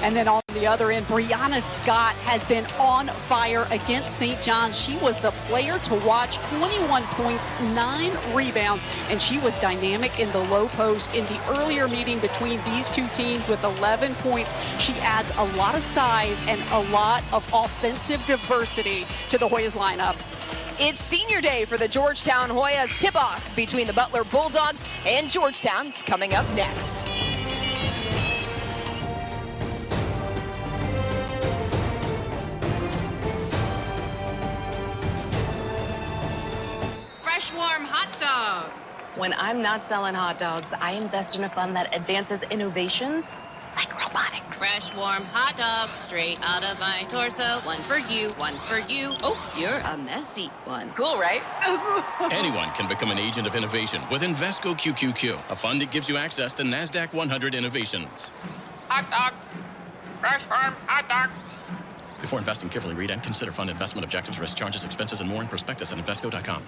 And then on the other end, Brianna Scott has been on fire against St. John's. She was the player to watch, 21 points, 9 rebounds, and she was dynamic in the low post in the earlier meeting between these two teams with 11 points. She adds a lot of size and a lot of offensive diversity to the Hoyas lineup. It's senior day for the Georgetown Hoyas. Tip-off between the Butler Bulldogs and Georgetown's coming up next. Fresh, warm hot dogs. When I'm not selling hot dogs, I invest in a fund that advances innovations like robotics. Fresh, warm hot dogs straight out of my torso. One for you, one for you. Oh, you're a messy one. Cool, right? So cool. Anyone can become an agent of innovation with Invesco QQQ, a fund that gives you access to NASDAQ 100 innovations. Hot dogs. Fresh, warm hot dogs. Before investing, carefully read and consider fund investment objectives, risk, charges, expenses, and more in prospectus at Invesco.com.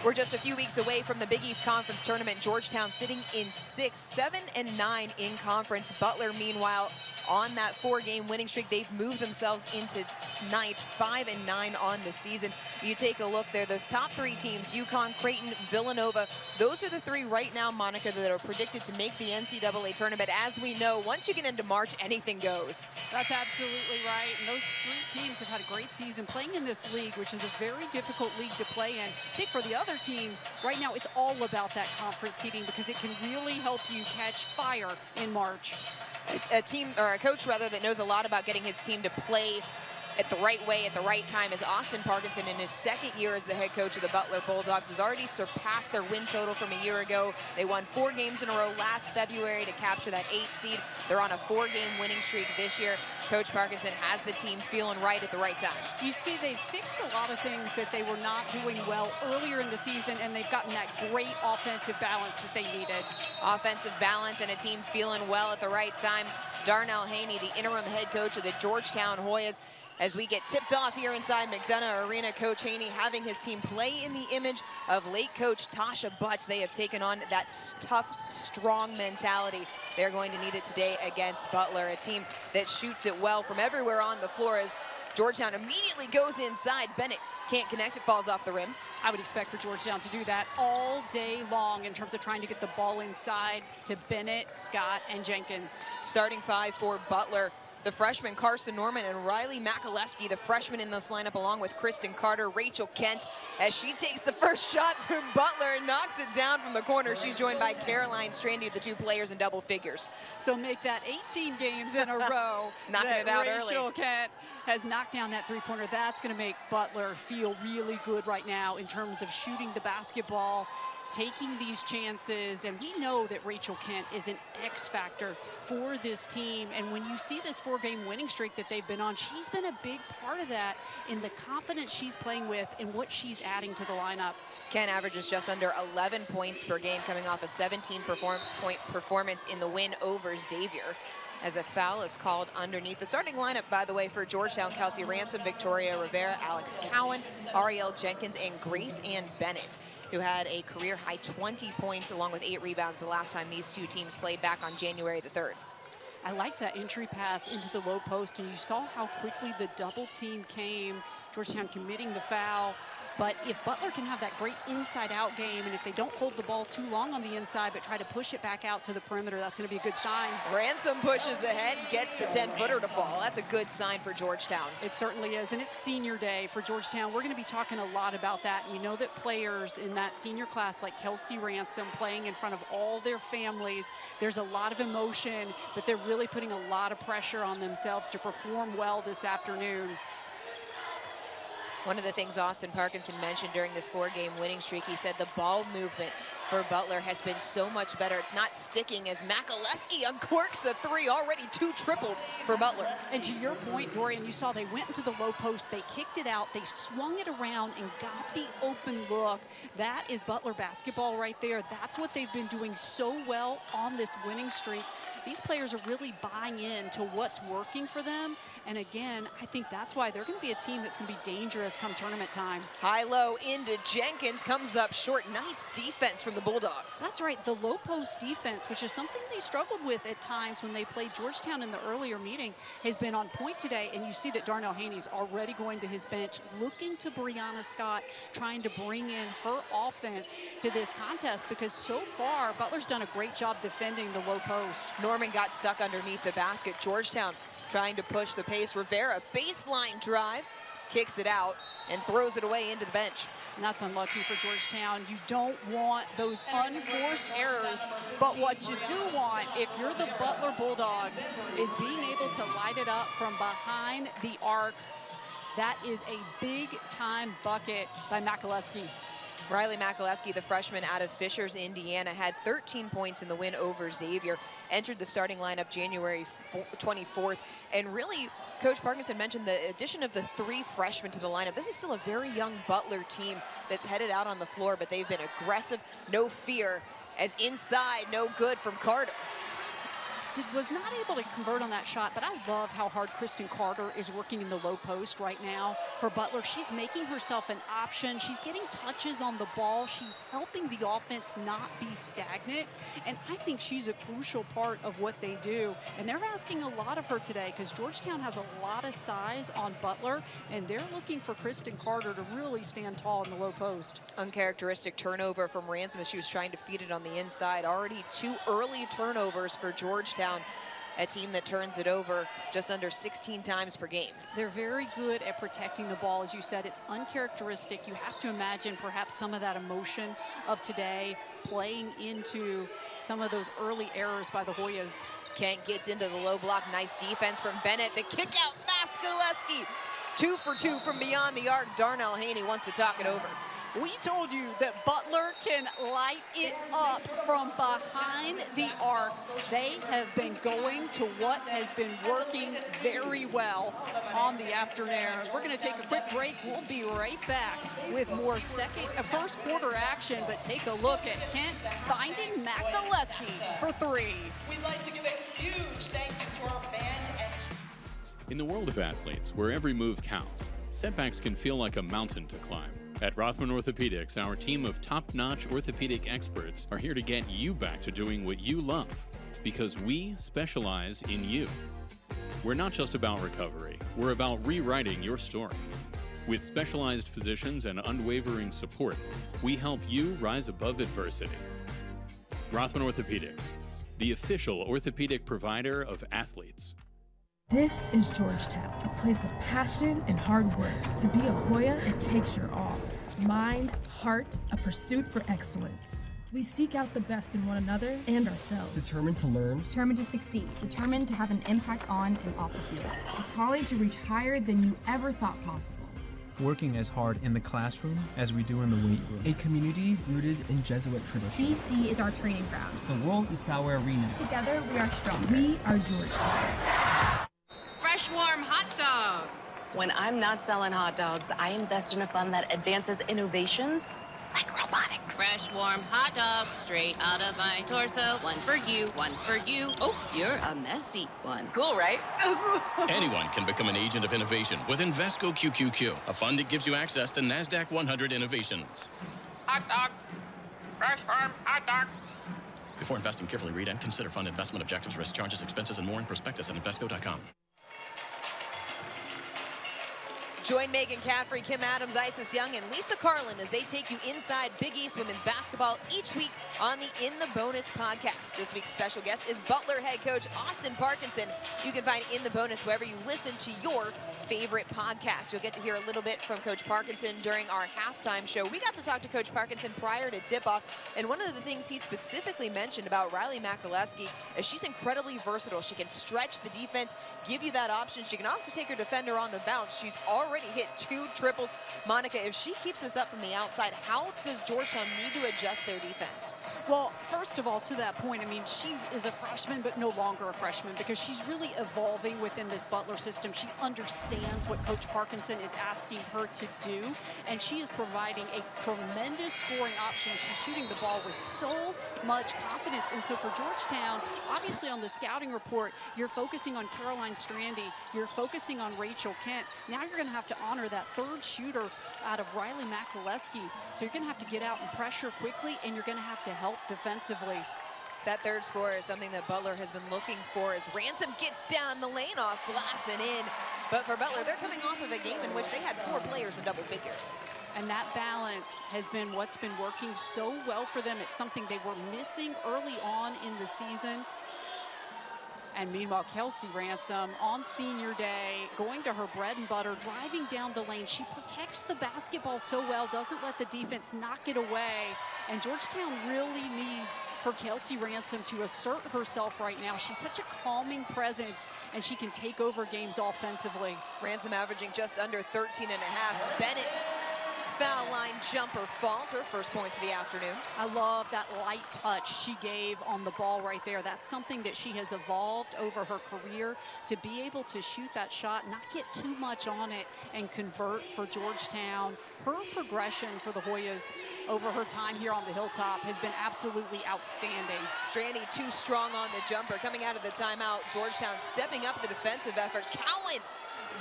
We're just a few weeks away from the Big East Conference Tournament. Georgetown sitting in 6, 7, and 9 in conference. Butler, meanwhile, on that 4-game winning streak. They've moved themselves into 9th, 5 and 9 on the season. You take a look there, those top 3 teams, UConn, Creighton, Villanova, those are the 3 right now, Monica, that are predicted to make the NCAA tournament. As we know, once you get into March, anything goes. That's absolutely right. And those 3 teams have had a great season playing in this league, which is a very difficult league to play in. I think for the other teams, right now it's all about that conference seeding because it can really help you catch fire in March. A team, or a coach rather, that knows a lot about getting his team to play at the right way at the right time is Austin Parkinson. In his 2nd year as the head coach of the Butler Bulldogs, has already surpassed their win total from a year ago. They won 4 games in a row last February to capture that 8th seed. They're on a 4-game winning streak this year. Coach Parkinson has the team feeling right at the right time. You see, they fixed a lot of things that they were not doing well earlier in the season, and they've gotten that great offensive balance that they needed. Offensive balance and a team feeling well at the right time. Darnell Haney, the interim head coach of the Georgetown Hoyas, as we get tipped off here inside McDonough Arena. Coach Haney having his team play in the image of late coach Tasha Butts. They have taken on that tough, strong mentality. They're going to need it today against Butler, a team that shoots it well from everywhere on the floor as Georgetown immediately goes inside. Bennett can't connect, it falls off the rim. I would expect for Georgetown to do that all day long in terms of trying to get the ball inside to Bennett, Scott, and Jenkins. Starting 5 for Butler, the freshman Carson Norman and Riley Makaleski, the freshman in this lineup, along with Kristen Carter, Rachel Kent, as she takes the first shot from Butler and knocks it down from the corner. She's joined by Caroline Strandy, the 2 players in double figures. So make that 18 games in a row. Knocking it out early. Rachel Kent has knocked down that 3-pointer. That's going to make Butler feel really good right now in terms of shooting the basketball, taking these chances, and we know that Rachel Kent is an X factor for this team. And when you see this 4-game winning streak that they've been on, she's been a big part of that in the confidence she's playing with and what she's adding to the lineup. Kent averages just under 11 points per game, coming off a 17-point performance in the win over Xavier, as a foul is called underneath. The starting lineup, by the way, for Georgetown: Kelsey Ransom, Victoria Rivera, Alex Cowan, Ariel Jenkins, and Grace Ann Bennett, who had a career-high 20 points along with 8 rebounds the last time these 2 teams played back on January the 3rd. I like that entry pass into the low post, and you saw how quickly the double team came. Georgetown committing the foul. But if Butler can have that great inside-out game, and if they don't hold the ball too long on the inside but try to push it back out to the perimeter, that's going to be a good sign. Ransom pushes ahead, gets the 10-footer to fall. That's a good sign for Georgetown. It certainly is, and it's senior day for Georgetown. We're going to be talking a lot about that. You know that players in that senior class like Kelsey Ransom playing in front of all their families, there's a lot of emotion, but they're really putting a lot of pressure on themselves to perform well this afternoon. One of the things Austin Parkinson mentioned during this 4-game winning streak, he said the ball movement for Butler has been so much better. It's not sticking as Makaleski uncorks a 3, already 2 triples for Butler. And to your point, Dorian, you saw they went into the low post, they kicked it out, they swung it around and got the open look. That is Butler basketball right there. That's what they've been doing so well on this winning streak. These players are really buying into what's working for them. And again, I think that's why they're going to be a team that's going to be dangerous come tournament time. High-low into Jenkins, comes up short. Nice defense from the Bulldogs. That's right, the low post defense, which is something they struggled with at times when they played Georgetown in the earlier meeting, has been on point today. And you see that Darnell Haney's already going to his bench, looking to Brianna Scott, trying to bring in her offense to this contest, because so far, Butler's done a great job defending the low post. Norman got stuck underneath the basket. Georgetown trying to push the pace. Rivera, baseline drive, kicks it out and throws it away into the bench. And that's unlucky for Georgetown. You don't want those unforced errors, but what you do want, if you're the Butler Bulldogs, is being able to light it up from behind the arc. That is a big-time bucket by Makaleski. Riley Makaleski, the freshman out of Fishers, Indiana, had 13 points in the win over Xavier, entered the starting lineup January 24th, and really, Coach Parkinson mentioned the addition of the 3 freshmen to the lineup. This is still a very young Butler team that's headed out on the floor, but they've been aggressive, no fear, as inside, no good from Carter. Was not able to convert on that shot, but I love how hard Kristen Carter is working in the low post right now for Butler. She's making herself an option. She's getting touches on the ball. She's helping the offense not be stagnant, and I think she's a crucial part of what they do. And they're asking a lot of her today because Georgetown has a lot of size on Butler, and they're looking for Kristen Carter to really stand tall in the low post. Uncharacteristic turnover from Ransom as she was trying to feed it on the inside. Already 2 early turnovers for Georgetown, a team that turns it over just under 16 times per game. They're very good at protecting the ball. As you said, it's uncharacteristic. You have to imagine perhaps some of that emotion of today playing into some of those early errors by the Hoyas. Kent gets into the low block. Nice defense from Bennett. The kick out, Makaleski. 2 for 2 from beyond the arc. Darnell Haney wants to talk it over. We told you that Butler can light it up from behind the arc. They have been going to what has been working very well on the afternoon. We're going to take a quick break. We'll be right back with more first quarter action, but take a look at Kent finding Makaleski for 3. We'd like to give a huge thank you to our band. In the world of athletes, where every move counts, setbacks can feel like a mountain to climb. At Rothman Orthopedics, our team of top-notch orthopedic experts are here to get you back to doing what you love, because we specialize in you. We're not just about recovery, we're about rewriting your story. With specialized physicians and unwavering support, we help you rise above adversity. Rothman Orthopedics, the official orthopedic provider of athletes. This is Georgetown, a place of passion and hard work. To be a Hoya, it takes your all. Mind, heart, a pursuit for excellence. We seek out the best in one another and ourselves. Determined to learn. Determined to succeed. Determined to have an impact on and off the field. A calling to reach higher than you ever thought possible. Working as hard in the classroom as we do in the weight room. A community rooted in Jesuit tradition. DC is our training ground. The world is our arena. Together, we are stronger. We are Georgetown. Fresh, warm hot dogs. When I'm not selling hot dogs, I invest in a fund that advances innovations like robotics. Fresh, warm hot dogs straight out of my torso. One for you, one for you. Oh, you're a messy one. Cool, right? So cool. Anyone can become an agent of innovation with Invesco QQQ, a fund that gives you access to NASDAQ 100 innovations. Hot dogs. Fresh farm hot dogs. Before investing, carefully read and consider fund investment objectives, risk, charges, expenses, and more in prospectus at Invesco.com. Join Megan Caffrey, Kim Adams, Isis Young, and Lisa Carlin as they take you inside Big East women's basketball each week on the In the Bonus podcast. This week's special guest is Butler head coach Austin Parkinson. You can find In the Bonus wherever you listen to your favorite podcast. You'll get to hear a little bit from Coach Parkinson during our halftime show. We got to talk to Coach Parkinson prior to tip-off, and one of the things he specifically mentioned about Riley Makaleski is she's incredibly versatile. She can stretch the defense, give you that option. She can also take her defender on the bounce. She's already hit 2 triples. Monica, if she keeps this up from the outside, how does Georgetown need to adjust their defense? Well, first of all, to that point, I mean, she is a freshman, but no longer a freshman because she's really evolving within this Butler system. She understands what Coach Parkinson is asking her to do, and she is providing a tremendous scoring option. She's shooting the ball with so much confidence. And so for Georgetown, obviously on the scouting report, you're focusing on Caroline Strandy, you're focusing on Rachel Kent. Now you're going to have to honor that third shooter out of Riley Makaleski. So you're going to have to get out and pressure quickly, and you're going to have to help defensively. That third score is something that Butler has been looking for as Ransom gets down the lane off glass and in. But for Butler, they're coming off of a game in which they had 4 players in double figures. And that balance has been what's been working so well for them. It's something they were missing early on in the season. And meanwhile, Kelsey Ransom on senior day, going to her bread and butter, driving down the lane. She protects the basketball so well, doesn't let the defense knock it away. And Georgetown really needs for Kelsey Ransom to assert herself right now. She's such a calming presence, and she can take over games offensively. Ransom averaging just under 13 and a half. Bennett, foul line jumper falls, her first points of the afternoon. I love that light touch she gave on the ball right there. That's something that she has evolved over her career, to be able to shoot that shot, not get too much on it, and convert for Georgetown. Her progression for the Hoyas over her time here on the Hilltop has been absolutely outstanding. Strandy too strong on the jumper. Coming out of the timeout, Georgetown stepping up the defensive effort. Cowan,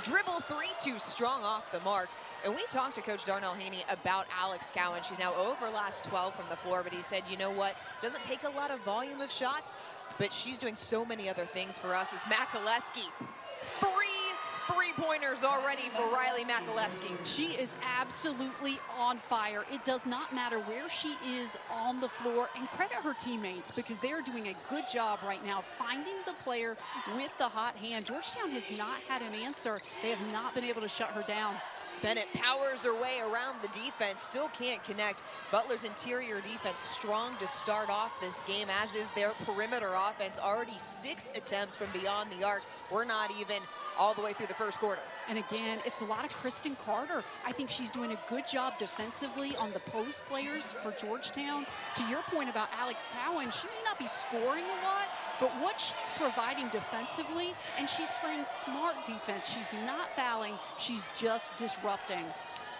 dribble 3, too strong off the mark. And we talked to Coach Darnell Haney about Alex Cowan. She's now over last 12 from the floor, but he said, you know what, doesn't take a lot of volume of shots, but she's doing so many other things for us. As Makaleski, 3 3-pointers already for Riley Makaleski. She is absolutely on fire. It does not matter where she is on the floor, and credit her teammates because they are doing a good job right now finding the player with the hot hand. Georgetown has not had an answer. They have not been able to shut her down. Bennett powers her way around the defense, still can't connect. Butler's interior defense strong to start off this game, as is their perimeter offense. Already 6 attempts from beyond the arc. We're not even all the way through the first quarter. And again, it's a lot of Kristen Carter. I think she's doing a good job defensively on the post players for Georgetown. To your point about Alex Cowan, she may not be scoring a lot, but what she's providing defensively, and she's playing smart defense. She's not fouling, she's just disrupting.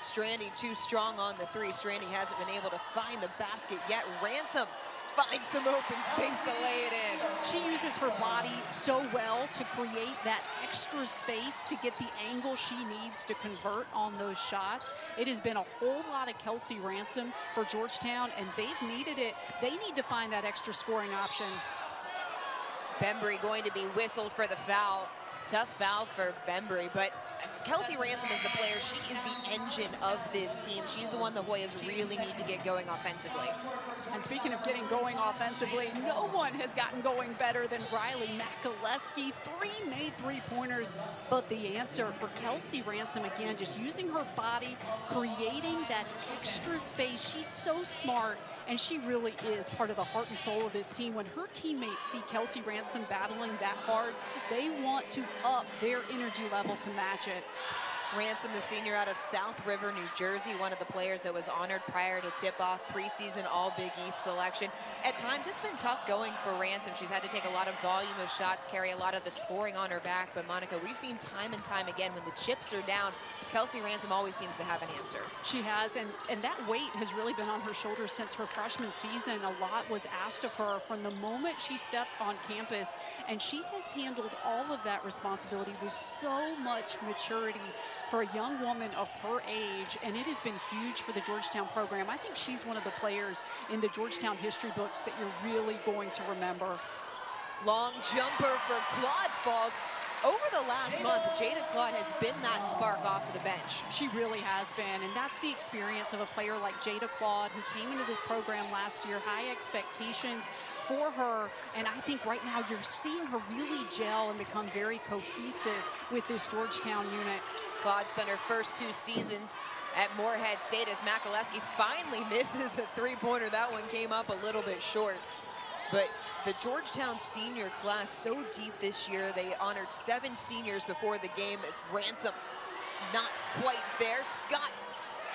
Strandy too strong on the 3. Strandy hasn't been able to find the basket yet. Ransom finds some open space to lay it in. She uses her body so well to create that extra space to get the angle she needs to convert on those shots. It has been a whole lot of Kelsey Ransom for Georgetown, and they've needed it. They need to find that extra scoring option. Bembry going to be whistled for the foul. Tough foul for Bembry, but Kelsey Ransom is the player. She is the engine of this team. She's the one the Hoyas really need to get going offensively. And speaking of getting going offensively, no one has gotten going better than Riley Makaleski. 3 made 3-pointers, but the answer for Kelsey Ransom, again, just using her body, creating that extra space. She's so smart, and she really is part of the heart and soul of this team. When her teammates see Kelsey Ransom battling that hard, they want to up their energy level to match it. Ransom, the senior out of South River, New Jersey, one of the players that was honored prior to tip-off, preseason All-Big East selection. At times, it's been tough going for Ransom. She's had to take a lot of volume of shots, carry a lot of the scoring on her back. But, Monica, we've seen time and time again, when the chips are down, Kelsey Ransom always seems to have an answer. She has, and that weight has really been on her shoulders since her freshman season. A lot was asked of her from the moment she stepped on campus, and she has handled all of that responsibility with so much maturity for a young woman of her age, and it has been huge for the Georgetown program. I think she's one of the players in the Georgetown history books that you're really going to remember. Long jumper for Claude falls. over the last month, Jada Claude has been that spark off of the bench. She really has been, and that's the experience of a player like Jada Claude, who came into this program last year, high expectations for her, and I think right now you're seeing her really gel and become very cohesive with this Georgetown unit. Claude spent her first 2 seasons at Morehead State as Makaleski finally misses a three-pointer. That one came up a little bit short. But the Georgetown senior class so deep this year. They honored 7 seniors before the game as Ransom not quite there. Scott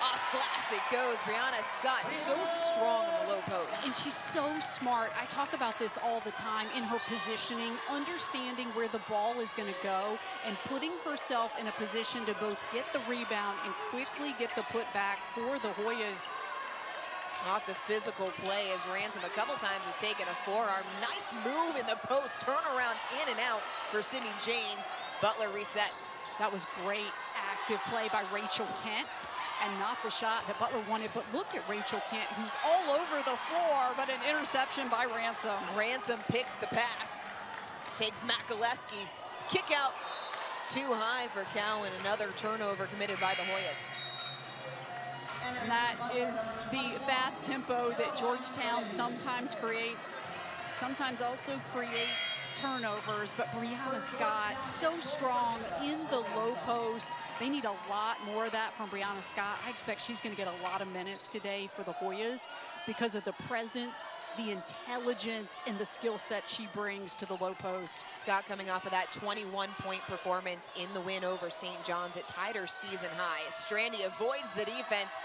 off glass it goes. Brianna Scott so strong on the low post. And she's so smart. I talk about this all the time in her positioning, understanding where the ball is going to go and putting herself in a position to both get the rebound and quickly get the putback for the Hoyas. Lots of physical play as Ransom a couple times has taken a forearm. Nice move in the post, turnaround in and out for Sydney James. Butler resets. That was great active play by Rachel Kent, and not the shot that Butler wanted. But look at Rachel Kent, who's all over the floor, but an interception by Ransom. Ransom picks the pass, takes Makaleski. Kick out too high for Cowan. Another turnover committed by the Hoyas. And that is the fast tempo that Georgetown sometimes creates, sometimes also creates turnovers. But Brianna Scott, so strong in the low post. They need a lot more of that from Brianna Scott. I expect she's going to get a lot of minutes today for the Hoyas because of the presence, the intelligence, and the skill set she brings to the low post. Scott coming off of that 21-point performance in the win over St. John's. It tied her season high. Strandy avoids the defense,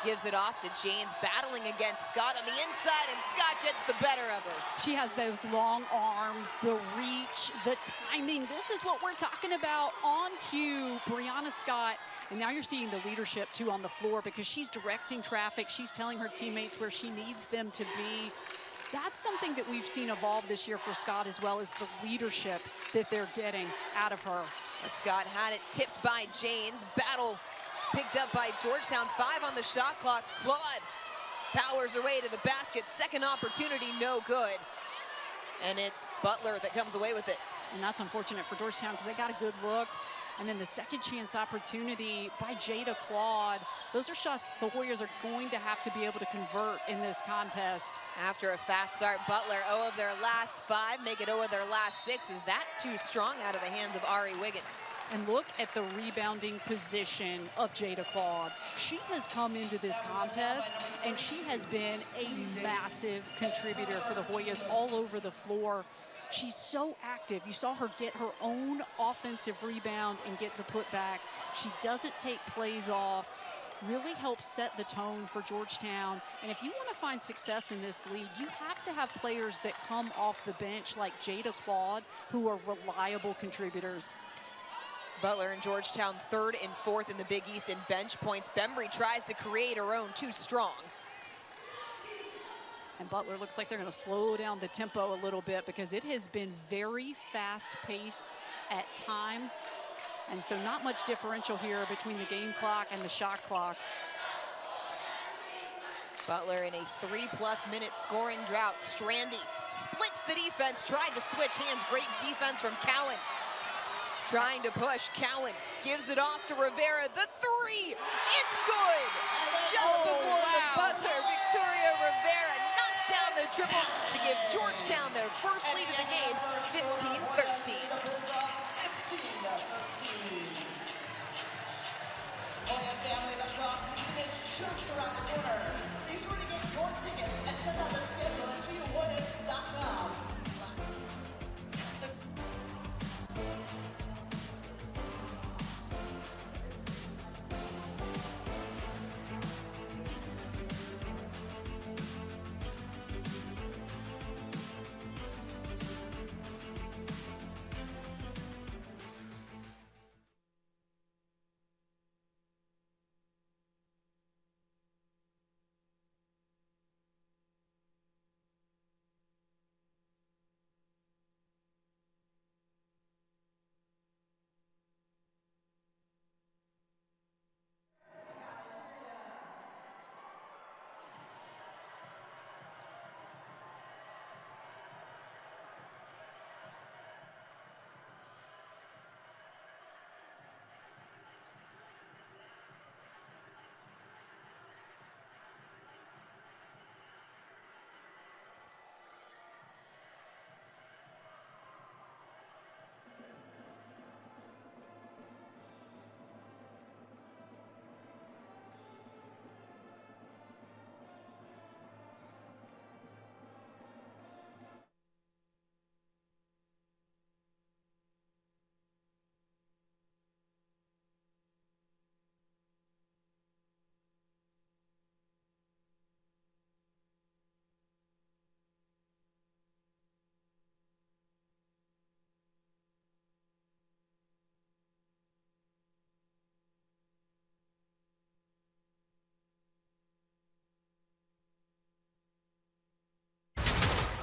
gives it off to James, battling against Scott on the inside, and Scott gets the better of her. She has those long arms, the reach, the timing. This is what we're talking about on cue. Brianna Scott, and now you're seeing the leadership too on the floor because she's directing traffic. She's telling her teammates where she needs them to be. That's something that we've seen evolve this year for Scott, as well as the leadership that they're getting out of her. Scott had it tipped by James. Battle picked up by Georgetown. 5 on the shot clock. Claude powers her way to the basket. Second opportunity, no good. And it's Butler that comes away with it. And that's unfortunate for Georgetown because they got a good look. And then the second chance opportunity by Jada Claude. Those are shots the Warriors are going to have to be able to convert in this contest. After a fast start, Butler 0 of their last 5, make it 0 of their last 6. Is that too strong out of the hands of Ari Wiggins? And look at the rebounding position of Jada Claude. She has come into this contest, and she has been a massive contributor for the Hoyas all over the floor. She's so active. You saw her get her own offensive rebound and get the putback. She doesn't take plays off. Really helps set the tone for Georgetown. And if you want to find success in this league, you have to have players that come off the bench like Jada Claude, who are reliable contributors. Butler and Georgetown 3rd and 4th in the Big East in bench points. Bembry tries to create her own, too strong. And Butler looks like they're going to slow down the tempo a little bit because it has been very fast pace at times. And so not much differential here between the game clock and the shot clock. Butler in a 3+ minute scoring drought. Strandy splits the defense, tried to switch hands. Great defense from Cowan. Trying to push, Cowan gives it off to Rivera. The 3, it's good! Just before the buzzer, Victoria Rivera knocks down the triple to give Georgetown their first lead of the game, 15-13. Family lacrosse units church around the corner. Be sure to get your tickets and check out the schedule at CUWarriors.com.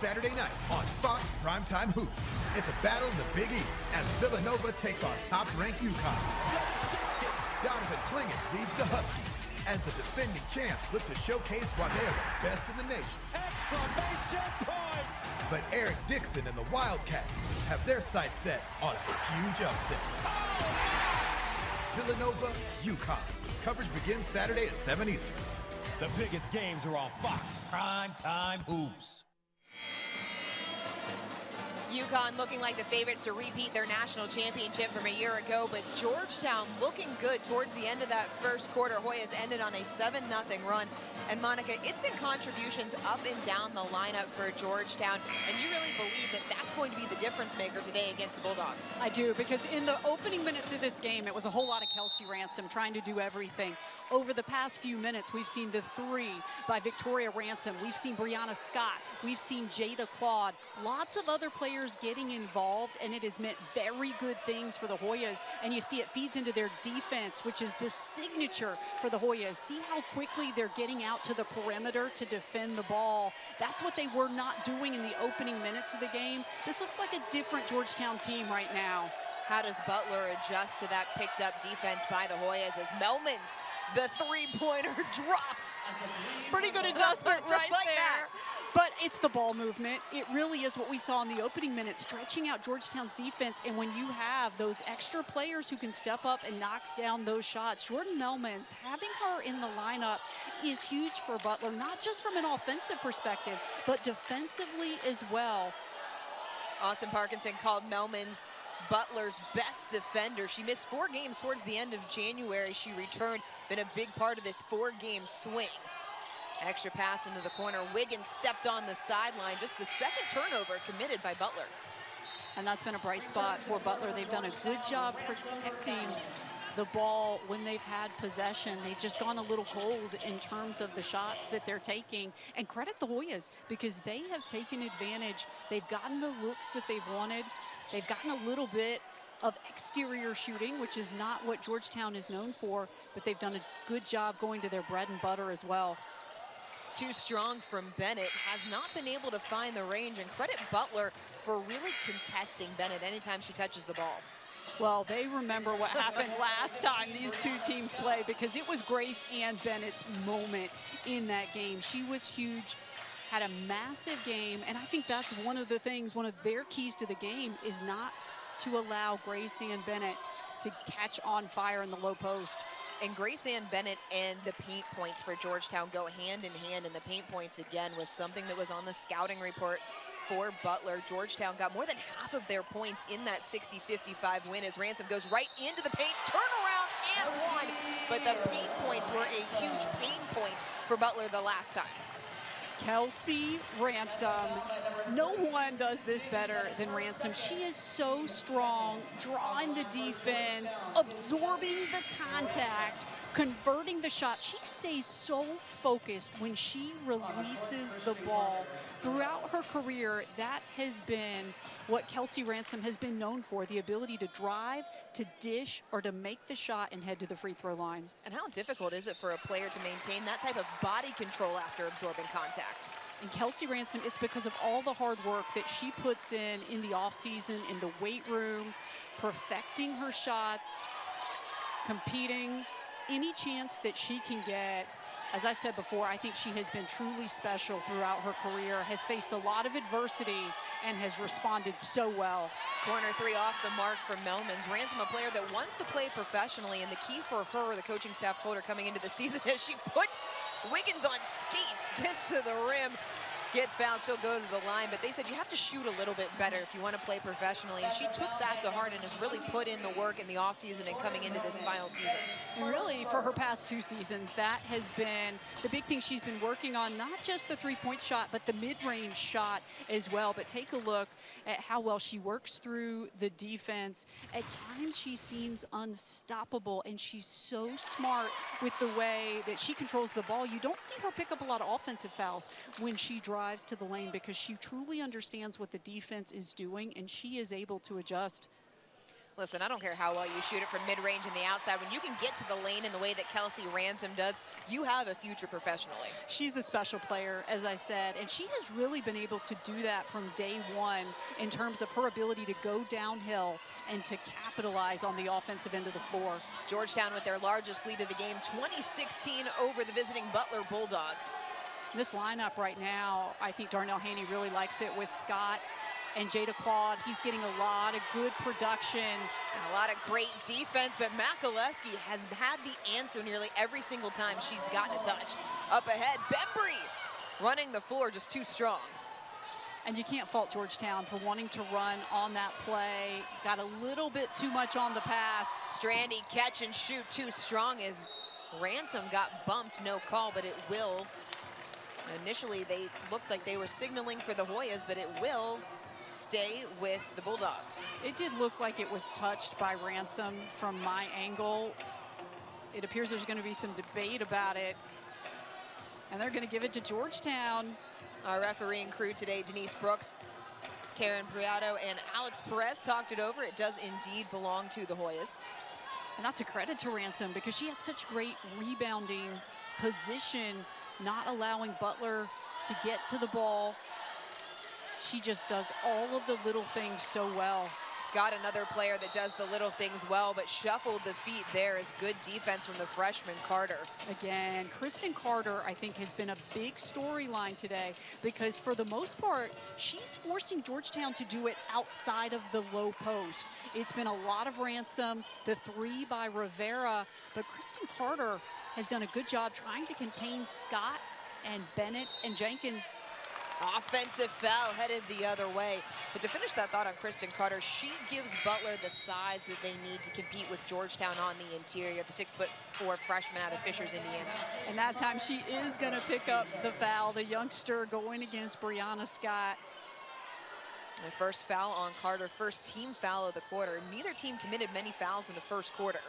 Saturday night on Fox Primetime Hoops. It's a battle in the Big East as Villanova takes on top-ranked UConn. Donovan Clingan leads the Huskies as the defending champs look to showcase why they are the best in the nation. Exclamation point! But Eric Dixon and the Wildcats have their sights set on a huge upset. Villanova, UConn. Coverage begins Saturday at 7 Eastern. The biggest games are on Fox Primetime Hoops. UConn looking like the favorites to repeat their national championship from a year ago, but Georgetown looking good towards the end of that first quarter. Hoyas ended on a 7-0 run. And Monica, it's been contributions up and down the lineup for Georgetown, and you really believe that that's going to be the difference maker today against the Bulldogs? I do, because in the opening minutes of this game, it was a whole lot of Kelsey Ransom trying to do everything. Over the past few minutes, we've seen the three by Victoria Ransom. We've seen Brianna Scott. We've seen Jada Claude. Lots of other players getting involved, and it has meant very good things for the Hoyas. And you see it feeds into their defense, which is the signature for the Hoyas. See how quickly they're getting out to the perimeter to defend the ball. That's what they were not doing in the opening minutes of the game. This looks like a different Georgetown team right now. How does Butler adjust to that picked up defense by the Hoyas as Melman's the three-pointer drops? Pretty good adjustment just right like there. that. But it's the ball movement. It really is what we saw in the opening minutes, stretching out Georgetown's defense. And when you have those extra players who can step up and knock down those shots, Jordan Melman's, having her in the lineup is huge for Butler, not just from an offensive perspective, but defensively as well. Austin Parkinson called Melman's Butler's best defender. She missed 4 games towards the end of January. She returned, been a big part of this 4-game swing. Extra pass into the corner. Wiggins stepped on the sideline. Just the second turnover committed by Butler. And that's been a bright spot for Butler. They've done a good job protecting the ball when they've had possession. They've just gone a little cold in terms of the shots that they're taking. And credit the Hoyas, because they have taken advantage. They've gotten the looks that they've wanted. They've gotten a little bit of exterior shooting, which is not what Georgetown is known for, but they've done a good job going to their bread and butter as well. Too strong from Bennett, has not been able to find the range, and credit Butler for really contesting Bennett anytime she touches the ball. Well, they remember what happened last time these two teams played, because it was Grace and Bennett's moment in that game. She was huge, had a massive game, and I think that's one of the things, one of their keys to the game is not to allow Grace and Bennett to catch on fire in the low post. And Grace Ann Bennett and the paint points for Georgetown go hand in hand, and the paint points again was something that was on the scouting report for Butler. Georgetown got more than half of their points in that 60-55 win as Ransom goes right into the paint, turnaround and one. But the paint points were a huge pain point for Butler the last time. Kelsey Ransom, no one does this better than Ransom. She is so strong, drawing the defense, absorbing the contact, converting the shot. She stays so focused when she releases the ball. Throughout her career, that has been what Kelsey Ransom has been known for, the ability to drive, to dish, or to make the shot and head to the free throw line. And how difficult is it for a player to maintain that type of body control after absorbing contact? And Kelsey Ransom, it's because of all the hard work that she puts in the offseason, in the weight room, perfecting her shots, competing, any chance that she can get. As I said before, I think she has been truly special throughout her career, has faced a lot of adversity, and has responded so well. Corner three off the mark from Melman's. Ransom, a player that wants to play professionally, and the key for her, the coaching staff told her coming into the season, as she puts Wiggins on skates, gets to the rim, gets fouled, she'll go to the line, but they said you have to shoot a little bit better if you want to play professionally, and she took that to heart and has really put in the work in the offseason and coming into this final season. And really, for her past 2 seasons, that has been the big thing she's been working on, not just the three-point shot, but the mid-range shot as well. But take a look at how well she works through the defense. At times, she seems unstoppable, and she's so smart with the way that she controls the ball. You don't see her pick up a lot of offensive fouls when she drives to the lane, because she truly understands what the defense is doing, and she is able to adjust. Listen, I don't care how well you shoot it from mid-range and the outside. When you can get to the lane in the way that Kelsey Ransom does, you have a future professionally. She's a special player, as I said, and she has really been able to do that from day one in terms of her ability to go downhill and to capitalize on the offensive end of the floor. Georgetown with their largest lead of the game, 2016 over the visiting Butler Bulldogs. This lineup right now, I think Darnell Haney really likes it with Scott and Jada Claude. He's getting a lot of good production. And a lot of great defense, but Makaleski has had the answer nearly every single time she's gotten a touch. Up ahead, Bembry running the floor just too strong. And you can't fault Georgetown for wanting to run on that play. Got a little bit too much on the pass. Strandy catch and shoot too strong as Ransom got bumped, no call, but it will. Initially, they looked like they were signaling for the Hoyas, but it will stay with the Bulldogs. It did look like it was touched by Ransom from my angle. It appears there's going to be some debate about it, and they're going to give it to Georgetown. Our refereeing crew today, Denise Brooks, Karen Priato, and Alex Perez talked it over. It does indeed belong to the Hoyas. And that's a credit to Ransom because she had such great rebounding position, not allowing Butler to get to the ball. She just does all of the little things so well. Scott, another player that does the little things well, but shuffled the feet there is good defense from the freshman Carter. Again, Kristen Carter, I think, has been a big storyline today because for the most part, she's forcing Georgetown to do it outside of the low post. It's been a lot of Ransom, the three by Rivera, but Kristen Carter has done a good job trying to contain Scott and Bennett and Jenkins. Offensive foul headed the other way. But to finish that thought on Kristen Carter, she gives Butler the size that they need to compete with Georgetown on the interior, the 6'4" freshman out of Fishers, Indiana. And that time she is going to pick up the foul, the youngster going against Brianna Scott. The first foul on Carter, first team foul of the quarter. Neither team committed many fouls in the first quarter.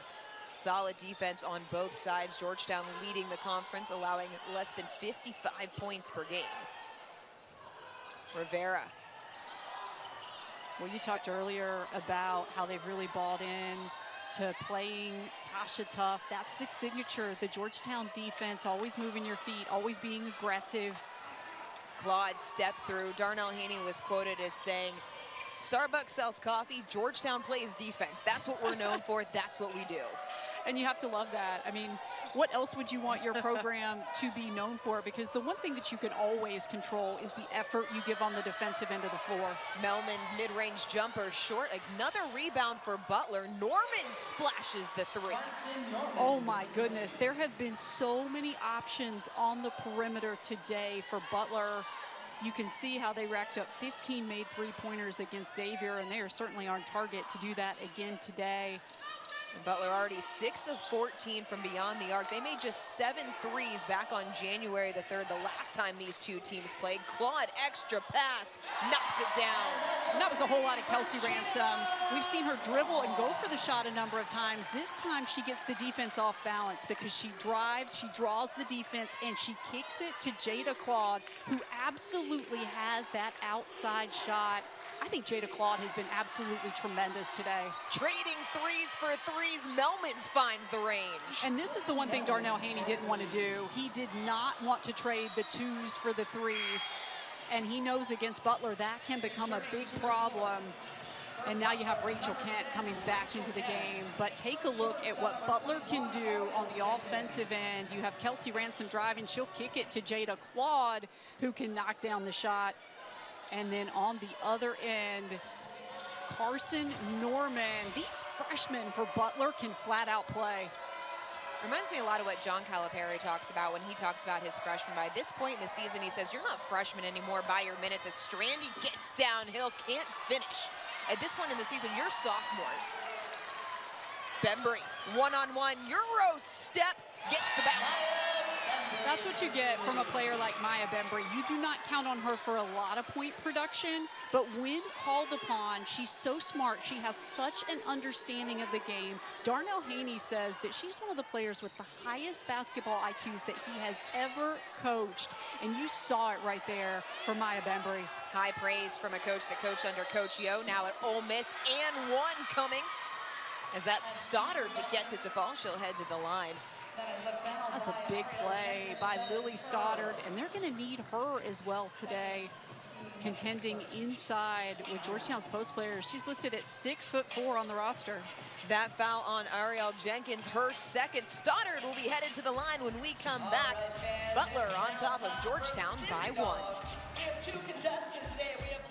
Solid defense on both sides. Georgetown leading the conference, allowing less than 55 points per game. Rivera. Well, you talked earlier about how they've really bought in to playing Tasha tough. That's the signature, the Georgetown defense, always moving your feet, always being aggressive. Claude step through. Darnell Haney was quoted as saying, Starbucks sells coffee, Georgetown plays defense. That's what we're known for, that's what we do. And you have to love that. I mean, what else would you want your program to be known for? Because the one thing that you can always control is the effort you give on the defensive end of the floor. Melman's mid-range jumper short. Another rebound for Butler. Norman splashes the three. Oh my goodness. There have been so many options on the perimeter today for Butler. You can see how they racked up 15 made three-pointers against Xavier, and they are certainly on target to do that again today. Butler already 6 of 14 from beyond the arc. They made just 7 threes back on January the 3rd, the last time these two teams played. Claude, extra pass, knocks it down. And that was a whole lot of Kelsey Ransom. We've seen her dribble and go for the shot a number of times. This time she gets the defense off balance because she drives, she draws the defense, and she kicks it to Jada Claude, who absolutely has that outside shot. I think Jada Claude has been absolutely tremendous today. Trading threes for threes, Melmans finds the range. And this is the one thing Darnell Haney didn't want to do. He did not want to trade the twos for the threes. And he knows against Butler that can become a big problem. And now you have Rachel Kent coming back into the game. But take a look at what Butler can do on the offensive end. You have Kelsey Ransom driving. She'll kick it to Jada Claude, who can knock down the shot. And then on the other end, Carson Norman. These freshmen for Butler can flat out play. Reminds me a lot of what John Calipari talks about when he talks about his freshmen. By this point in the season, he says, you're not freshmen anymore by your minutes. As Strandy gets downhill, can't finish. At this point in the season, you're sophomores. Bembry, one-on-one, Euro step, gets the bounce. That's what you get from a player like Maya Bembry. You do not count on her for a lot of point production, but when called upon, she's so smart. She has such an understanding of the game. Darnell Haney says that she's one of the players with the highest basketball IQs that he has ever coached, and you saw it right there for Maya Bembry. High praise from a coach that coached under Coach Yo, now at Ole Miss, and one coming As that Stoddard that gets it to fall, she'll head to the line. That's a big play by Lily Stoddard, and they're going to need her as well today, contending inside with Georgetown's post players. She's listed at 6'4" on the roster. That foul on Ariel Jenkins, her second. Stoddard will be headed to the line when we come back. Butler on top of Georgetown by 1. We have 2 contestants today. We have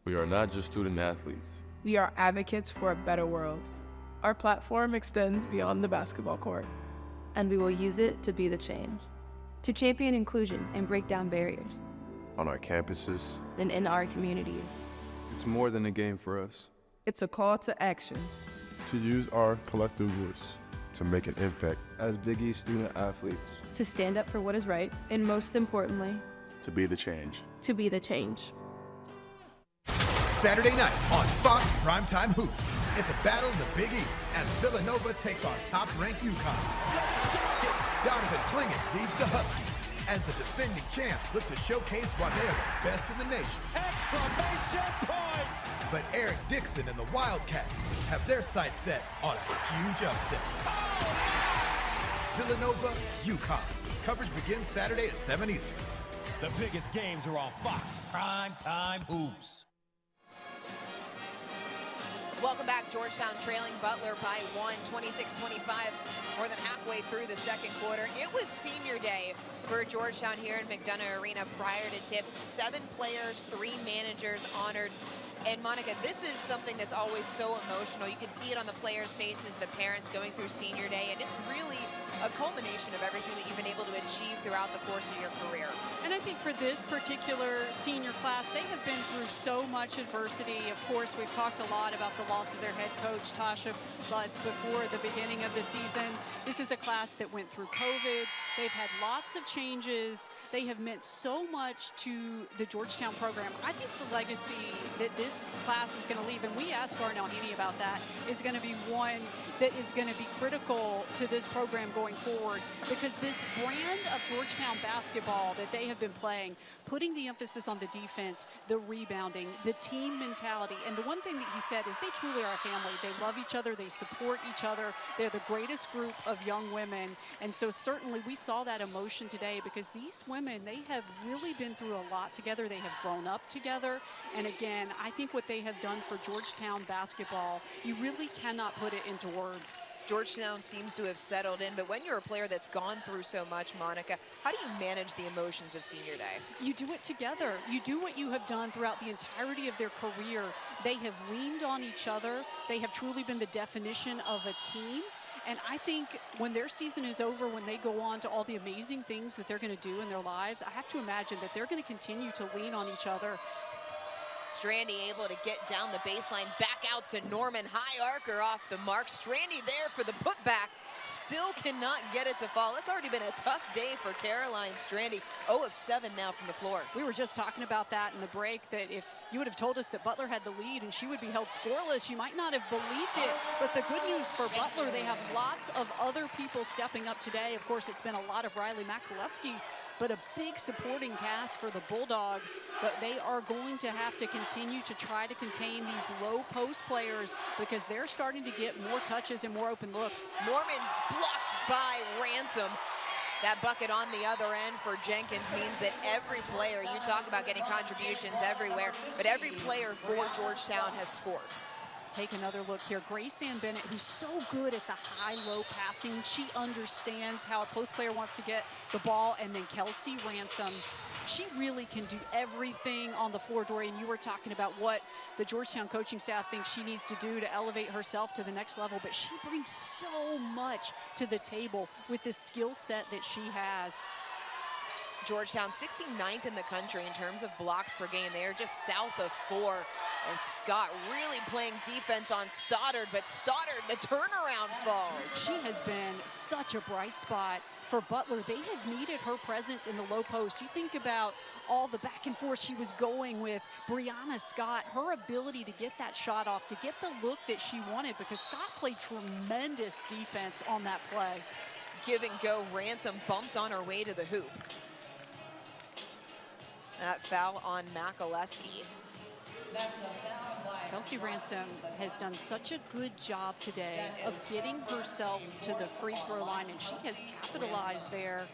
We are not just student athletes. We are advocates for a better world. Our platform extends beyond the basketball court. And we will use it to be the change, to champion inclusion and break down barriers. On our campuses. And in our communities. It's more than a game for us. It's a call to action. To use our collective voice to make an impact as Big East student athletes. To stand up for what is right, and most importantly, to be the change. To be the change. Saturday night on Fox Primetime Hoops. It's a battle in the Big East as Villanova takes on top-ranked UConn. Donovan Clingan leads the Huskies as the defending champs look to showcase why they are the best in the nation. Exclamation point! But Eric Dixon and the Wildcats have their sights set on a huge upset. Villanova, UConn. Coverage begins Saturday at 7 Eastern. The biggest games are on Fox Primetime Hoops. Welcome back. Georgetown trailing Butler by 1, 26-25, more than halfway through the second quarter. It was senior day for Georgetown here in McDonough Arena prior to tip. 7 players, 3 managers honored. And Monica, this is something that's always so emotional. You can see it on the players' faces, the parents going through senior day, and it's really a culmination of everything that you've been able to achieve throughout the course of your career. And I think for this particular senior class, they have been through so much adversity. Of course, we've talked a lot about the loss of their head coach, Tasha Butts, before the beginning of the season. This is a class that went through COVID. They've had lots of changes. They have meant so much to the Georgetown program. I think the legacy that this class is going to leave, and we asked Darnell Haney about that, is going to be one that is going to be critical to this program going forward, because this brand of Georgetown basketball that they have been playing, putting the emphasis on the defense, the rebounding, the team mentality, and the one thing that he said is they truly are a family. They love each other, they support each other, they're the greatest group of young women, and so certainly we saw that emotion today, because these women, they have really been through a lot together. They have grown up together, and again, I think what they have done for Georgetown basketball, you really cannot put it into words. Georgetown seems to have settled in, but when you're a player that's gone through so much, Monica, how do you manage the emotions of senior day? You do it together. You do what you have done throughout the entirety of their career. They have leaned on each other. They have truly been the definition of a team. And I think when their season is over, when they go on to all the amazing things that they're going to do in their lives, I have to imagine that they're going to continue to lean on each other. Strandy able to get down the baseline, back out to Norman. High arcer off the mark. Strandy there for the putback. Still cannot get it to fall. It's already been a tough day for Caroline Strandy. 0 of 7 now from the floor. We were just talking about that in the break, that if you would have told us that Butler had the lead and she would be held scoreless, you might not have believed it. But the good news for Butler, they have lots of other people stepping up today. Of course, it's been a lot of Riley McAleski, but a big supporting cast for the Bulldogs. But they are going to have to continue to try to contain these low post players, because they're starting to get more touches and more open looks. Norman blocked by Ransom. That bucket on the other end for Jenkins means that every player, you talk about getting contributions everywhere, but every player for Georgetown has scored. Take another look here. Grace Ann Bennett, who's so good at the high-low passing. She understands how a post player wants to get the ball. And then Kelsey Ransom, she really can do everything on the floor. Dorian, you were talking about what the Georgetown coaching staff thinks she needs to do to elevate herself to the next level, but she brings so much to the table with the skill set that she has. Georgetown 69th in the country in terms of blocks per game. They are just south of 4. And Scott really playing defense on Stoddard, but Stoddard, the turnaround falls. She has been such a bright spot for Butler. They have needed her presence in the low post. You think about all the back and forth she was going with Brianna Scott, her ability to get that shot off, to get the look that she wanted, because Scott played tremendous defense on that play. Give and go, Ransom bumped on her way to the hoop. That foul on Makaleski. Kelsey Ransom has done such a good job today of getting herself to the free throw line, and she has capitalized there.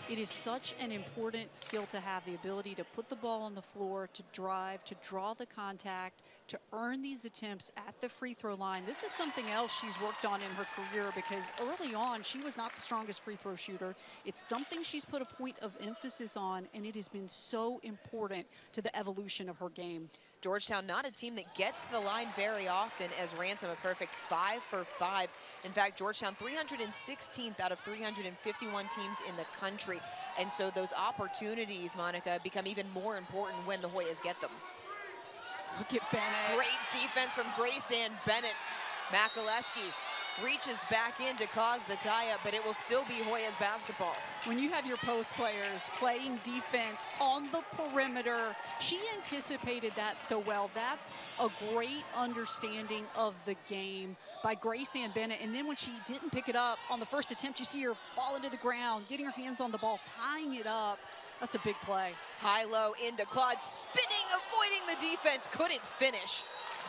It is such an important skill to have, the ability to put the ball on the floor, to drive, to draw the contact, to earn these attempts at the free throw line. This is something else she's worked on in her career, because early on she was not the strongest free throw shooter. It's something she's put a point of emphasis on, and it has been so important to the evolution of her game. Georgetown, not a team that gets to the line very often, as Ransom a perfect 5 for 5. In fact, Georgetown 316th out of 351 teams in the country. And so those opportunities, Monica, become even more important when the Hoyas get them. Look at Bennett. Great defense from Grace Ann Bennett. Makaleski reaches back in to cause the tie-up, but it will still be Hoyas basketball. When you have your post players playing defense on the perimeter, she anticipated that so well. That's a great understanding of the game by Grace Ann Bennett. And then when she didn't pick it up on the first attempt, you see her fall into the ground, getting her hands on the ball, tying it up. That's a big play. High-low into Claude, spinning, avoiding the defense, couldn't finish.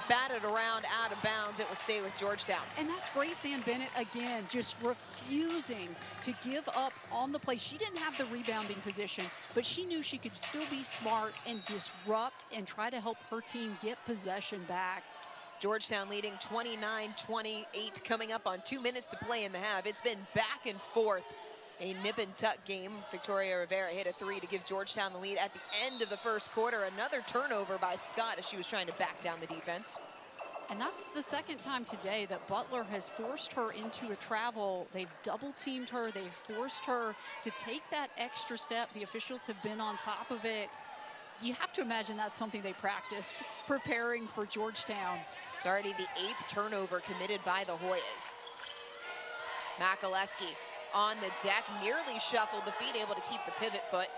Batted around out of bounds. It will stay with Georgetown. And that's Grace Ann Bennett again, just refusing to give up on the play. She didn't have the rebounding position, but she knew she could still be smart and disrupt and try to help her team get possession back. Georgetown leading 29-28, coming up on 2 minutes to play in the half. It's been back and forth. A nip and tuck game. Victoria Rivera hit a 3 to give Georgetown the lead at the end of the first quarter. Another turnover by Scott as she was trying to back down the defense. And that's the second time today that Butler has forced her into a travel. They've double teamed her. They've forced her to take that extra step. The officials have been on top of it. You have to imagine that's something they practiced preparing for Georgetown. It's already the 8th turnover committed by the Hoyas. Makaleski on the deck, nearly shuffled the feet, able to keep the pivot foot.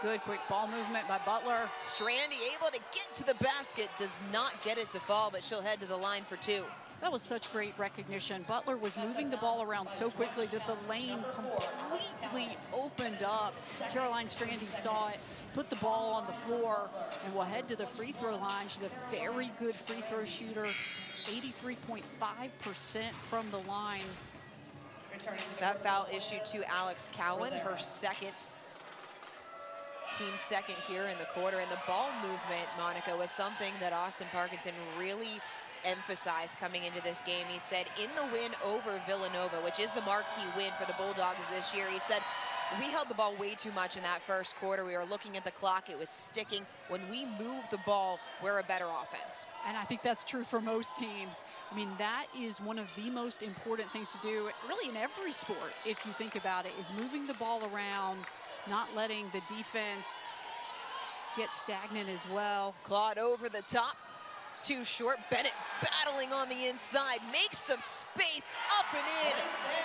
Good quick ball movement by Butler. Strandy able to get to the basket, does not get it to fall, but she'll head to the line for 2. That was such great recognition. Butler was moving the ball around so quickly that the lane completely opened up. Caroline Strandy saw it, put the ball on the floor, and will head to the free throw line. She's a very good free throw shooter, 83.5% from the line. That foul issued to Alex Cowan, her team second here in the quarter. And the ball movement, Monica, was something that Austin Parkinson really emphasized coming into this game. He said in the win over Villanova, which is the marquee win for the Bulldogs this year, he said, we held the ball way too much in that first quarter. We were looking at the clock, it was sticking. When we move the ball, we're a better offense. And I think that's true for most teams. I mean, that is one of the most important things to do, really in every sport, if you think about it, is moving the ball around, not letting the defense get stagnant as well. Claude over the top. Too short. Bennett battling on the inside, makes some space, up and in.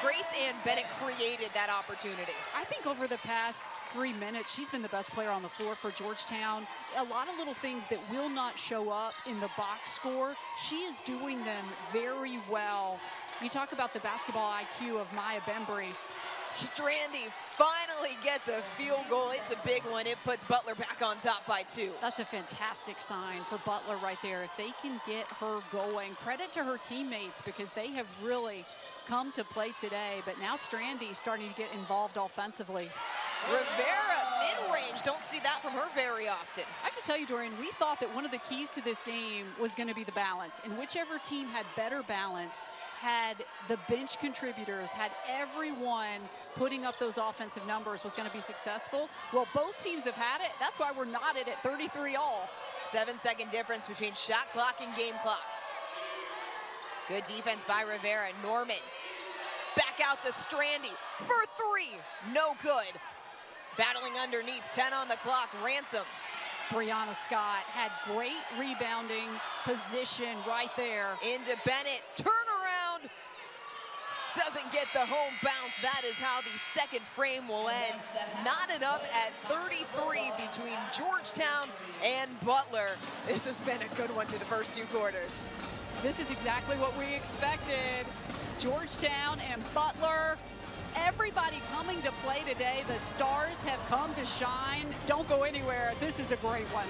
Grace Ann Bennett created that opportunity. I think over the past 3 minutes, she's been the best player on the floor for Georgetown. A lot of little things that will not show up in the box score, she is doing them very well. You talk about the basketball IQ of Maya Bembry. Strandy finally gets a field goal. It's a big one. It puts Butler back on top by 2. That's a fantastic sign for Butler right there. If they can get her going, credit to her teammates, because they have really come to play today. But now Strandy starting to get involved offensively. Rivera mid-range, don't see that from her very often. I have to tell you, Dorian, we thought that one of the keys to this game was going to be the balance. And whichever team had better balance, had the bench contributors, had everyone putting up those offensive numbers, was going to be successful. Well, both teams have had it. That's why we're knotted at 33-all. 7-second difference between shot clock and game clock. Good defense by Rivera. Norman back out to Strandy for 3. No good. Battling underneath, 10 on the clock, Ransom. Brianna Scott had great rebounding position right there. Into Bennett, turnaround. Doesn't get the home bounce. That is how the second frame will end. Knotted up at 33 between Georgetown and Butler. This has been a good one through the first 2 quarters. This is exactly what we expected. Georgetown and Butler, everybody coming to play today. The stars have come to shine. Don't go anywhere. This is a great one.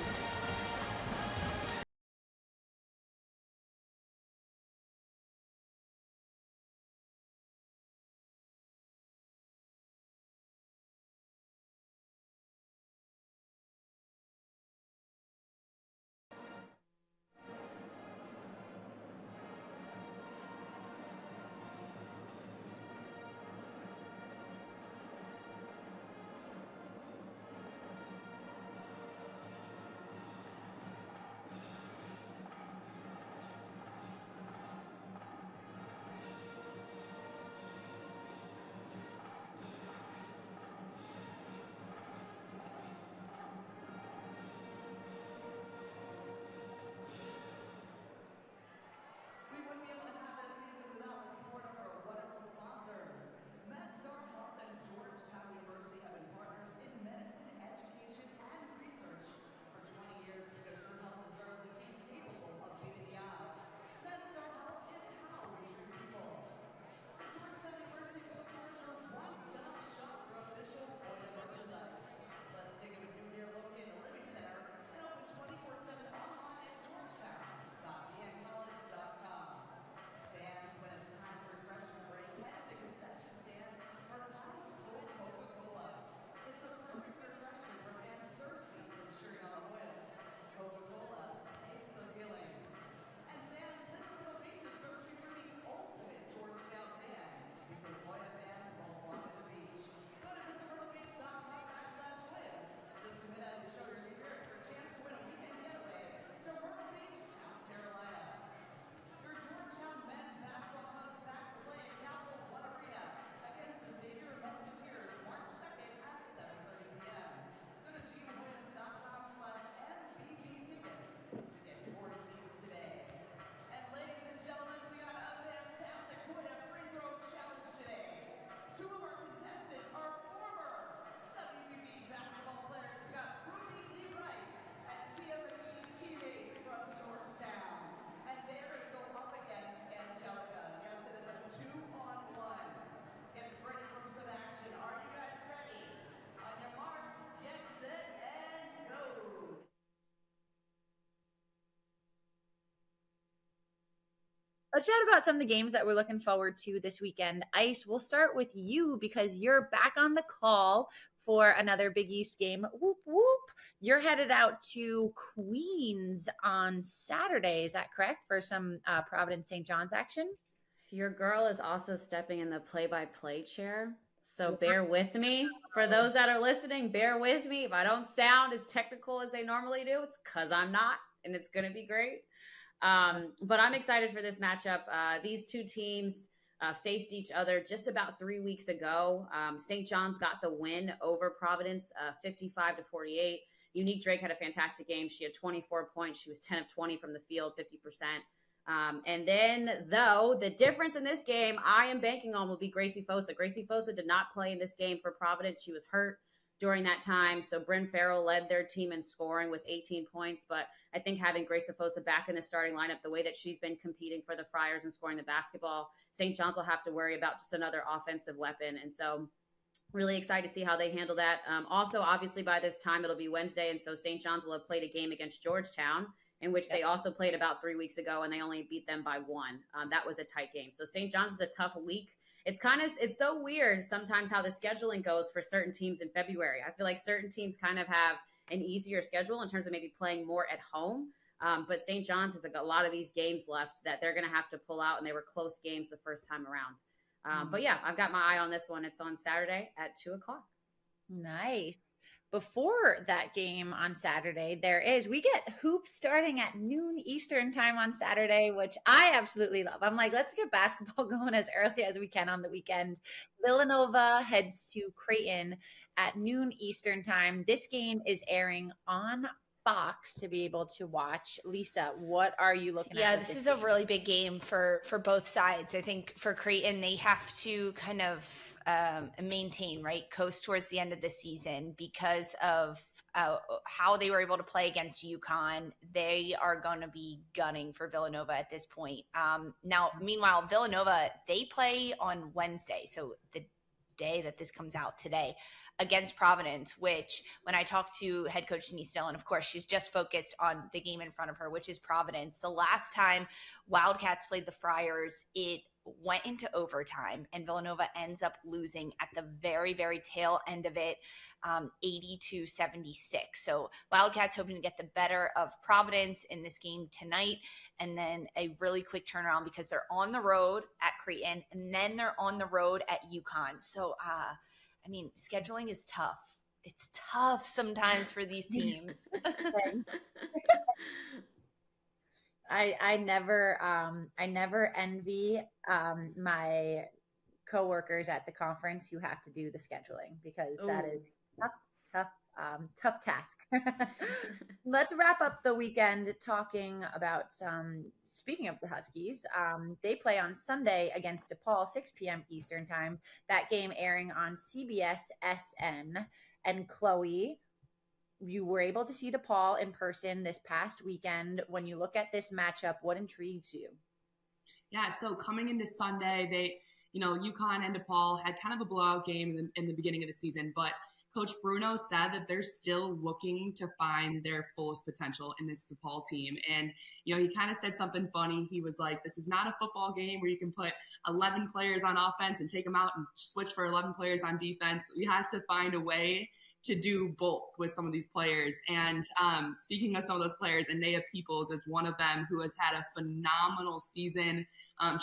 Let's chat about some of the games that we're looking forward to this weekend. Ice, we'll start with you because you're back on the call for another Big East game. Whoop, whoop. You're headed out to Queens on Saturday. Is that correct? For some Providence St. John's action? Your girl is also stepping in the play-by-play chair. So bear with me. For those that are listening, bear with me. If I don't sound as technical as they normally do, it's because I'm not, and it's going to be great. But I'm excited for this matchup. These two teams faced each other just about 3 weeks ago. St. John's got the win over Providence, 55-48. Unique Drake had a fantastic game. She had 24 points. She was 10 of 20 from the field, 50%. And then, though, the difference in this game I am banking on will be Gracie Fosa. Gracie Fosa did not play in this game for Providence. She was hurt during that time. So Bryn Farrell led their team in scoring with 18 points. But I think having Gracie Fosa back in the starting lineup, the way that she's been competing for the Friars and scoring the basketball, St. John's will have to worry about just another offensive weapon. And so really excited to see how they handle that. Also, obviously, by this time, it'll be Wednesday. And so St. John's will have played a game against Georgetown, in which they also played about 3 weeks ago, and they only beat them by 1. That was a tight game. So St. John's is a tough week. It's so weird sometimes how the scheduling goes for certain teams in February. I feel like certain teams kind of have an easier schedule in terms of maybe playing more at home. But St. John's has a lot of these games left that they're going to have to pull out, and they were close games the first time around. But yeah, I've got my eye on this one. It's on Saturday at 2:00. Nice. before that game on Saturday, we get hoops starting at noon Eastern time on Saturday, which I absolutely love. I'm like, let's get basketball going as early as we can on the weekend. Villanova heads to Creighton at noon Eastern time. This game is airing on Fox to be able to watch. Lisa, what are you looking at? Yeah, this is a really big game for both sides. I think for Creighton, they have to kind of maintain, right, coast towards the end of the season because of how they were able to play against UConn. They are going to be gunning for Villanova at this point. Now, meanwhile, Villanova, they play on Wednesday, so the day that this comes out today, against Providence, which when I talked to head coach Denise Dillon, of course, she's just focused on the game in front of her, which is Providence. The last time Wildcats played the Friars, it went into overtime and Villanova ends up losing at the very, very tail end of it, 80-76. So Wildcats hoping to get the better of Providence in this game tonight, and then a really quick turnaround because they're on the road at Creighton and then they're on the road at UConn. So, I mean, scheduling is tough. It's tough sometimes for these teams. I never envy my coworkers at the conference who have to do the scheduling because that is tough task. Let's wrap up the weekend talking about speaking of the Huskies. They play on Sunday against DePaul, 6 p.m. Eastern time. That game airing on CBS SN. And Chloe, you were able to see DePaul in person this past weekend. When you look at this matchup, what intrigues you? Yeah, so coming into Sunday, UConn and DePaul had kind of a blowout game in the beginning of the season, but Coach Bruno said that they're still looking to find their fullest potential in this DePaul team. And, he kind of said something funny. He was like, this is not a football game where you can put 11 players on offense and take them out and switch for 11 players on defense. We have to find a way to do both with some of these players. And speaking of some of those players, Anaya Peoples is one of them who has had a phenomenal season.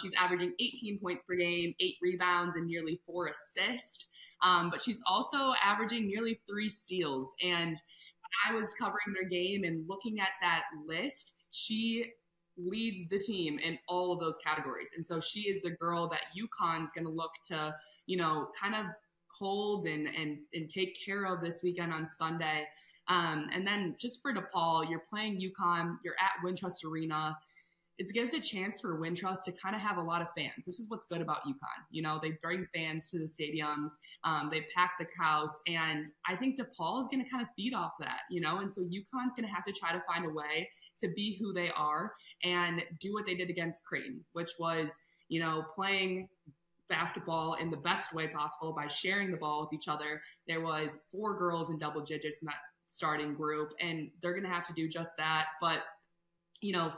She's averaging 18 points per game, 8 rebounds, and nearly 4 assists. But she's also averaging nearly 3 steals. And when I was covering their game and looking at that list, she leads the team in all of those categories. And so she is the girl that UConn's going to look to, kind of hold and take care of this weekend on Sunday. And then just for DePaul, you're playing UConn, you're at Wintrust Arena. It gives a chance for Wintrust to kind of have a lot of fans. This is what's good about UConn. They bring fans to the stadiums. They pack the house. And I think DePaul is going to kind of feed off that, And so UConn's going to have to try to find a way to be who they are and do what they did against Creighton, which was, playing basketball in the best way possible by sharing the ball with each other. There was 4 girls in double digits in that starting group, and they're going to have to do just that. But,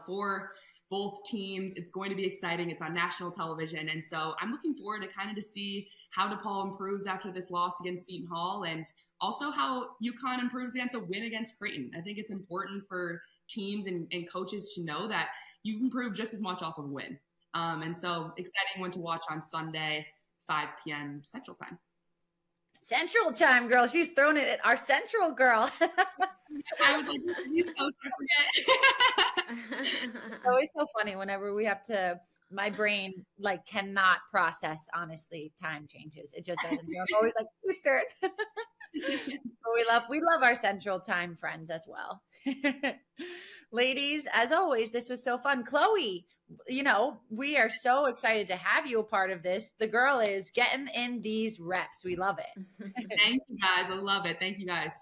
for both teams, it's going to be exciting. It's on national television. And so I'm looking forward to see how DePaul improves after this loss against Seton Hall, and also how UConn improves against a win against Creighton. I think it's important for teams and coaches to know that you improve just as much off of a win. And so exciting one to watch on Sunday, 5 p.m. Central Time. Central Time, girl. She's throwing it at our Central girl. I was like, East Coast, I forget. It's always so funny whenever we have to, my brain cannot process, honestly, time changes. It just doesn't. So I'm always like, Eastern. But we love our Central Time friends as well. Ladies, as always, this was so fun. Chloe, we are so excited to have you a part of this. The girl is getting in these reps. We love it. Thank you, guys. I love it. Thank you, guys.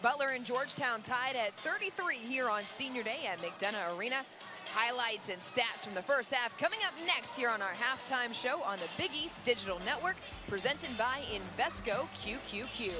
Butler and Georgetown tied at 33 here on Senior Day at McDonough Arena. Highlights and stats from the first half coming up next here on our halftime show on the Big East Digital Network, presented by Invesco QQQ.